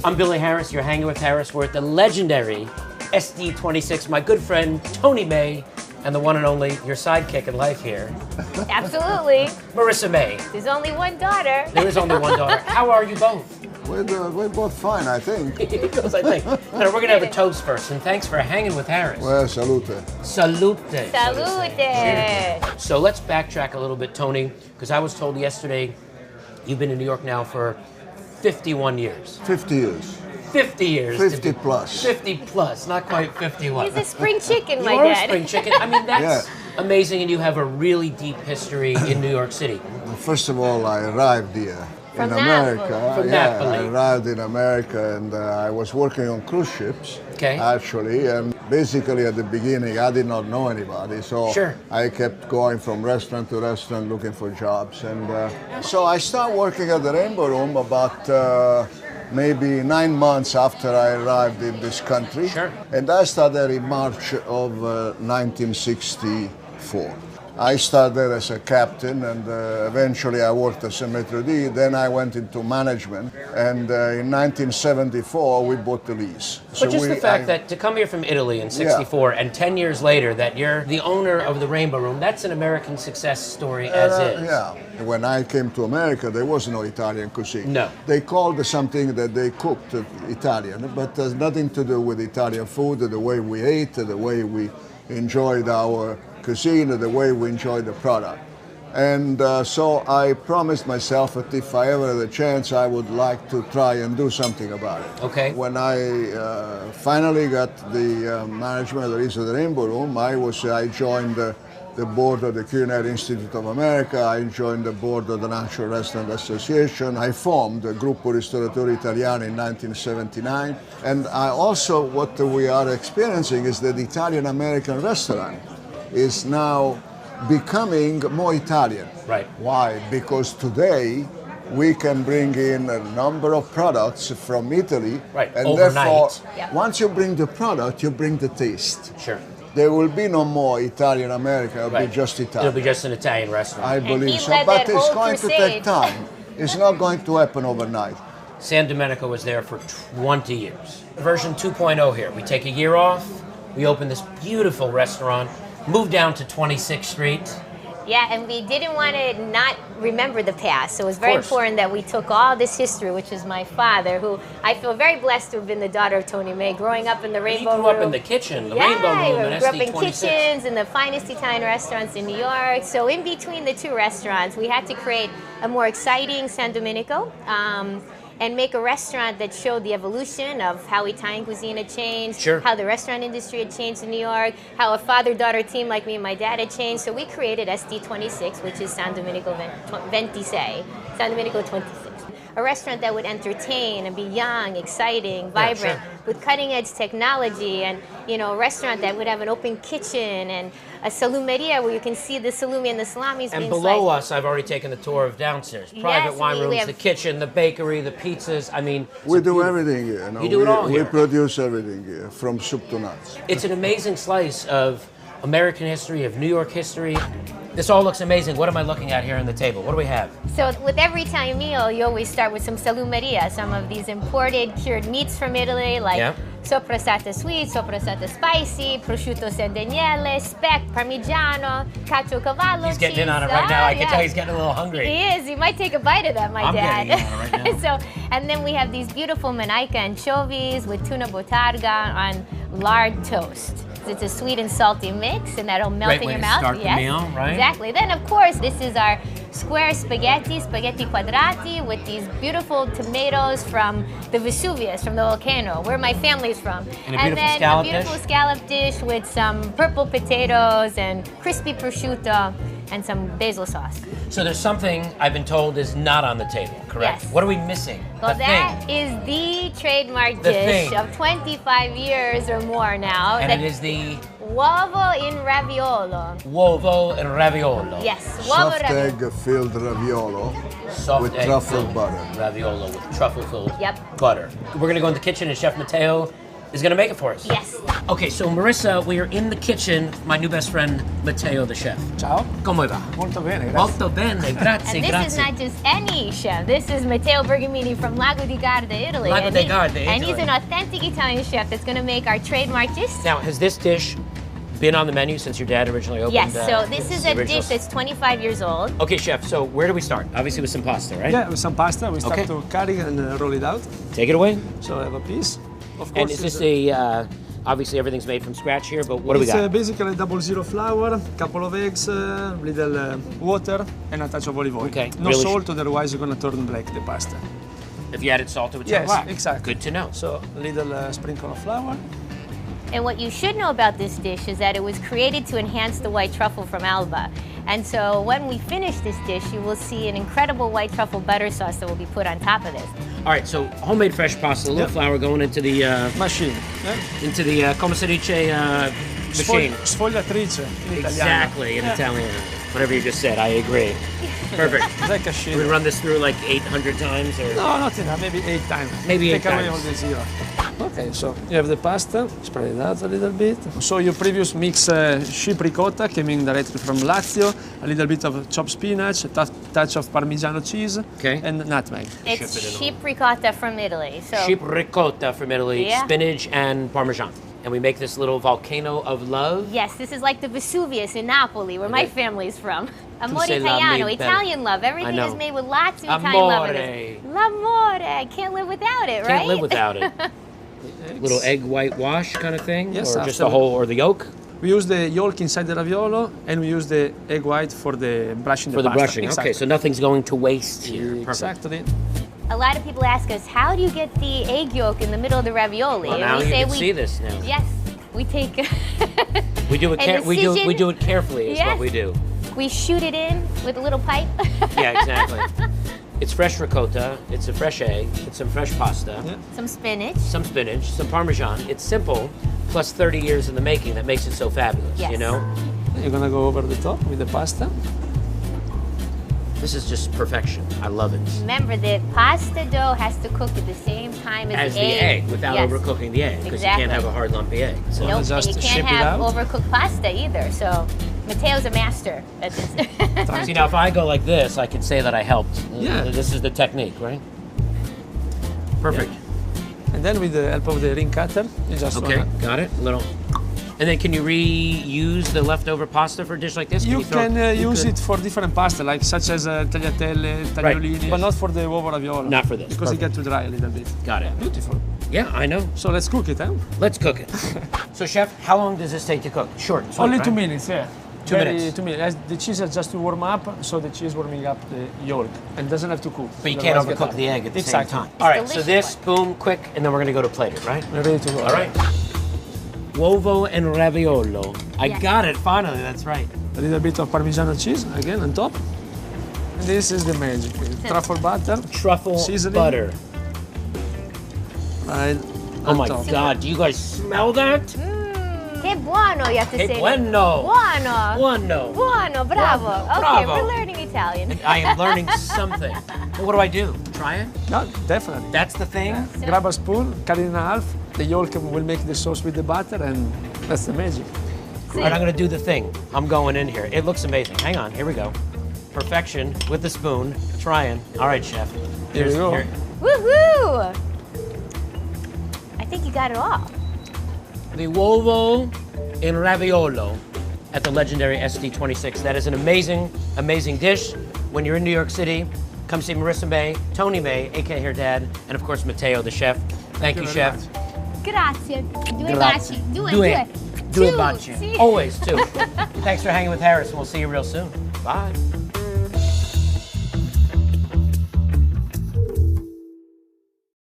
I'm Billy Harris. You're hanging with Harris. We're at the legendary SD26. My good friend Tony May, and the one and only your sidekick in life here, Absolutely. Marisa May. There's only one daughter. There is only one daughter. How are you both? We're both fine, I think. Because I think. No, we're going to have a toast first, and thanks for hanging with Harris. Well, salute. Salute. Salute. So let's backtrack a little bit, Tony, because I was told yesterday you've been in New York now for 51 years. 50 years. 50 years. 50 plus. 50 plus, not quite 51. He's a spring chicken, my You are a dad. spring chicken. I mean, that's amazing, and you have a really deep history in New York City. First of all, I arrived here From in Napoli. America. From Napoli. I arrived in America, and I was working on cruise ships, actually. And basically, at the beginning, I did not know anybody, so I kept going from restaurant to restaurant looking for jobs. And so I started working at the Rainbow Room about maybe 9 months after I arrived in this country. And I started in March of 1964. I started as a captain, and eventually I worked as a maitre d'. Then I went into management, and in 1974 we bought the lease. But just the fact that to come here from Italy in '64 and 10 years later that you're the owner of the Rainbow Room, that's an American success story as is. Yeah. When I came to America, there was no Italian cuisine. No. They called something that they cooked Italian, but it has nothing to do with Italian food, the way we ate, the way we enjoyed our cuisine, the way we enjoy the product. And so I promised myself that if I ever had a chance, I would like to try and do something about it. Okay. When I finally got the management of the Rainbow Room, I joined the board of the Culinary Institute of America. I joined the board of the National Restaurant Association. I formed the Gruppo Ristoratori Italiani in 1979. And I also, what we are experiencing is that the Italian-American restaurant is now becoming more Italian. Right. Why? Because today we can bring in a number of products from Italy. Right. And overnight. therefore, once you bring the product, you bring the taste. Sure. There will be no more Italian-American, it will be just Italian. It'll be just an Italian restaurant. I believe so, but it's going to take time. It's not going to happen overnight. San Domenico was there for 20 years. Version 2.0 here. We take a year off, we open this beautiful restaurant, move down to 26th Street. Yeah, and we didn't want to not remember the past. So it was very important that we took all this history, which is my father, who I feel very blessed to have been the daughter of Tony May, growing up in the Rainbow Room. He grew up in the kitchen, the Rainbow Room in SD26. grew up in kitchens, in the finest Italian restaurants in New York. So in between the two restaurants, we had to create a more exciting San Domenico. And make a restaurant that showed the evolution of how Italian cuisine had changed, how the restaurant industry had changed in New York, how a father-daughter team like me and my dad had changed. So we created SD26, which is San Domenico 26, San Domenico 26. A restaurant that would entertain and be young, exciting, vibrant, with cutting-edge technology, and a restaurant that would have an open kitchen and a salumeria where you can see the salumi and the salamis being And below sliced. us, I've already taken the tour of downstairs. Private wine rooms, the kitchen, the bakery, the pizzas. I mean, we do everything here. You do it all here. We produce everything here, from soup to nuts. It's an amazing slice of American history, of New York history. This all looks amazing. What am I looking at here on the table? What do we have? So with every Italian meal, you always start with some salumeria, some of these imported cured meats from Italy, like soprasata sweet, soprasata spicy, prosciutto Sardiniere, speck, parmigiano, caciocavallo. He's getting in on it right now. I can tell he's getting a little hungry. He is. He might take a bite of that, my dad. I'm getting in on it right now. And then we have these beautiful Manaica anchovies with tuna botarga on lard toast. It's a sweet and salty mix, and that'll melt in your mouth. Start the meal, right? Exactly. Then, of course, this is our square spaghetti quadrati, with these beautiful tomatoes from the Vesuvius, from the volcano, where my family's from. And a beautiful scallop dish with some purple potatoes and crispy prosciutto and some basil sauce. So there's something I've been told is not on the table, correct? Yes. What are we missing? Well, that is the trademark dish of 25 years or more now. And it is the uovo in raviolo. Uovo in raviolo. Yes, soft egg-filled raviolo with truffle butter. Raviolo with truffle-filled butter. We're going to go in the kitchen, and Chef Matteo is going to make it for us. Yes. Okay, so Marisa, we are in the kitchen. My new best friend, Matteo, the chef. Ciao. Come va? Molto bene, grazie. Molto bene, grazie, And this grazie. is not just any chef. This is Matteo Bergamini from Lago di Garda, Italy. Lago And di he- Garda, And he's Italy. an authentic Italian chef that's going to make our trademark dish. Now, has this dish been on the menu since your dad originally opened? Yes, so this is a original- dish that's 25 years old. Okay, chef, so where do we start? Obviously with some pasta, right? Yeah, with some pasta, we start Okay. to cut it and roll it out. Take it away. So I have a piece. Of course, And is this obviously everything's made from scratch here, but what do we it's got? basically 00 flour, couple of eggs, little water, and a touch of olive oil. Okay, No really salt, otherwise you're gonna turn black the pasta. If you added salt, it would turn Yes, black. exactly. Good to know. So little sprinkle of flour. And what you should know about this dish is that it was created to enhance the white truffle from Alba. And so when we finish this dish, you will see an incredible white truffle butter sauce that will be put on top of this. All right, so homemade fresh pasta, a little Yep. flour going into the Machine. come si dice, machine. Sfogliatrice in italiano. Exactly, in Italian. Whatever you just said, I agree. Perfect. Like a We shit. run this through like 800 times, or No, not enough. Maybe 8 times. Maybe Take 8 away times. all the zero. Okay, so you have the pasta. Spread it out a little bit. So your previous mix sheep ricotta coming directly from Lazio. A little bit of chopped spinach, a touch of Parmigiano cheese, Okay. and nutmeg. It's it in sheep ricotta from Italy. So sheep ricotta from Italy, Yeah. spinach and Parmesan. And we make this little volcano of love. yes, this is like the Vesuvius in Napoli, where my Okay. family's from. Amore sei la Italiano, mia Italian love. Everything know. is made with lots of Italian love in Amore. it. L'amore. I can't live without it, right? Can't live without it. Little egg white wash kind of thing? Yes, or just the absolutely. whole, or the yolk? We use the yolk inside the raviolo, and we use the egg white for the brushing For the pasta. brushing. Exactly. Okay, so nothing's going to waste here. Perfect. Exactly. A lot of people ask us, how do you get the egg yolk in the middle of the ravioli? Well, And now we you say can see this now. Yes, we take. We do it. An We do incision. it carefully. Is Yes. what we do. We shoot it in with a little pipe. Yeah, exactly. It's fresh ricotta. It's a fresh egg. It's some fresh pasta. Yeah. Some spinach. Some spinach. Some Parmesan. It's simple, plus 30 years in the making. That makes it so fabulous. Yes. You know. You're gonna go over the top with the pasta. This is just perfection. I love it. Remember that pasta dough has to cook at the same time As as the egg, without Yes. overcooking the egg, because you Exactly. can't have a hard lumpy egg. So. Nope, and Just you ship can't it have out. overcooked pasta either. So Matteo's a master at this. See, now if I go like this, I could say that I helped. Yeah. This is the technique, right? Perfect. And then with the help of the ring cutter, you just Okay, wanna- got it. A little. And then can you reuse the leftover pasta for a dish like this? You throw- can you use could- it for different pasta, like such as tagliatelle, tagliolini, but not for the uovo raviolo. Not for this, because it perfect. gets too dry a little bit. Got it. Beautiful. Yeah, I know. So let's cook it, huh? Let's cook it. So, chef, how long does this take to cook? Short. sweet, Only right? 2 minutes, yeah. 2 minutes. 2 minutes. As the cheese has just to warm up, so the cheese warming up the yolk and doesn't have to cook. But you can't Otherwise get overcook hard. the egg at the Exactly. same time. All right, so delicious this, boom, quick, and then we're going to go to plate it, right? We're ready to go. All right. Uovo and raviolo. I Yes. got it, finally, that's right. A little bit of Parmigiano cheese again on top. And this is the magic. Truffle butter. Truffle Seasoning. butter. Right. Oh on my top. God, do you guys smell that? Che buono, you have to Che say. bueno. Buono. Buono. Buono, bravo. Buono, Okay, bravo. we're learning Italian. I am learning something. Well, what do I do? Try it? Yeah, definitely. That's the thing? Grab a spoon, cut it in half. The yolk will make the sauce with the butter, and that's the magic. All right, I'm gonna do the thing. I'm going in here. It looks amazing. Hang on, here we go. Perfection with the spoon. Trying. All right, chef. Here we go. Woohoo! I think you got it all. The uovo in raviolo at the legendary SD26. That is an amazing, amazing dish. When you're in New York City, come see Marisa May, Tony May, aka her dad, and of course Matteo, the chef. Thank you, very chef. much. Grazie. Due Grazie. baci. Due. Due Two. baci. Sì. Always two. Thanks for hanging with Harris, and we'll see you real soon. Bye.